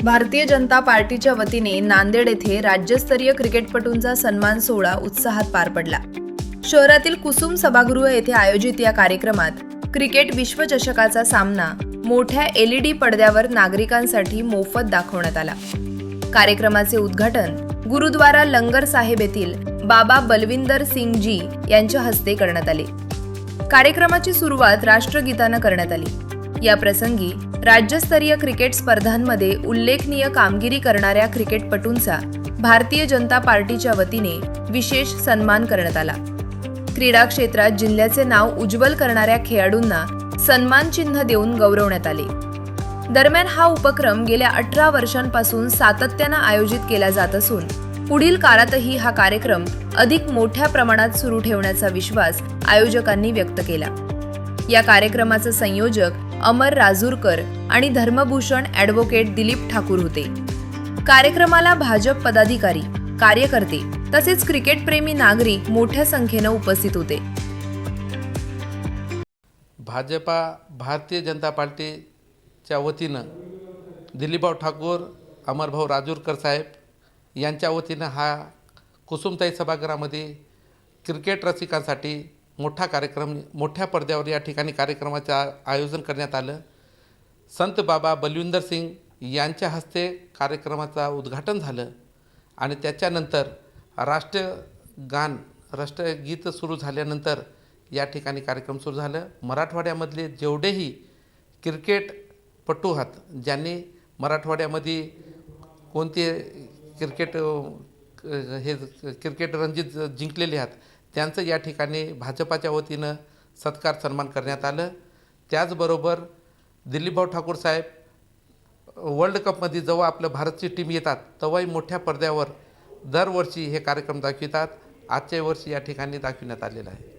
भारतीय जनता पार्टीच्या वतीने नांदेड येथे राज्यस्तरीय क्रिकेटपटूंचा सन्मान सोहळा उत्साहात पार पडला। शहरातील कुसुम सभागृह येथे आयोजित या कार्यक्रमात क्रिकेट विश्वचषकाचा सामना मोठ्या LED पडद्यावर नागरिकांसाठी मोफत दाखवण्यात आला। कार्यक्रमाचे उद्घाटन गुरुद्वारा लंगर साहेब येथील बाबा बलविंदर सिंग जी यांच्या हस्ते करण्यात आले। कार्यक्रमाची सुरुवात राष्ट्रगीताने करण्यात आली। या प्रसंगी राज्यस्तरीय क्रिकेट स्पर्धांमध्ये उल्लेखनीय कामगिरी करणाऱ्या क्रिकेटपटूंचा भारतीय जनता पार्टीच्या वतीने विशेष सन्मान करण्यात आला। क्रीडा क्षेत्रात जिल्ह्याचे नाव उज्ज्वल करणाऱ्या खेळाडूंना सन्मान चिन्ह देऊन गौरवण्यात आले। दरम्यान हा उपक्रम गेल्या 18 वर्षांपासून सातत्याने आयोजित केला जात असून पुढील काळातही हा कार्यक्रम अधिक मोठ्या प्रमाणात सुरू ठेवण्याचा विश्वास आयोजकांनी व्यक्त केला। या कार्यक्रमाचे संयोजक अमर राजूरकर आणि धर्मभूषण ॲडव्होकेट दिलीप ठाकूर होते। कार्यक्रमाला भाजप पदाधिकारी, कार्यकर्ते तसेच क्रिकेटप्रेमी नागरिक मोठ्या संख्येने उपस्थित होते। भारतीय जनता पार्टीच्या वतीनं दिलीपभाऊ ठाकूर, अमरभाऊ राजूरकर साहेब यांच्या वतीनं हा कुसुमताई सभागृहामध्ये क्रिकेट रसिकांसाठी मोठा कार्यक्रम मोठ्या पडद्यावर या ठिकाणी कार्यक्रमाचे आयोजन करण्यात आलं। संत बाबा बलविंदर सिंग यांच्या हस्ते कार्यक्रमाचा उद्घाटन झालं आणि त्याच्यानंतर राष्ट्रगीत सुरू झाल्यानंतर या ठिकाणी कार्यक्रम सुरू झालं। मराठवाड्यामधले जेवढेही क्रिकेटपटू आहेत, ज्यांनी मराठवाड्यामध्ये कोणते क्रिकेट रणजित जिंकलेले आहेत, त्यांचं या ठिकाणी भाजपाच्या वतीनं सत्कार सन्मान करण्यात आलं। त्याचबरोबर दिलीपभाऊ ठाकूर साहेब वर्ल्ड कपमध्ये जेव्हा आपलं भारतची टीम येतात तेव्हाही मोठ्या पडद्यावर दरवर्षी हे कार्यक्रम दाखवितात। आजच्या वर्षी या ठिकाणी दाखविण्यात आलेला आहे।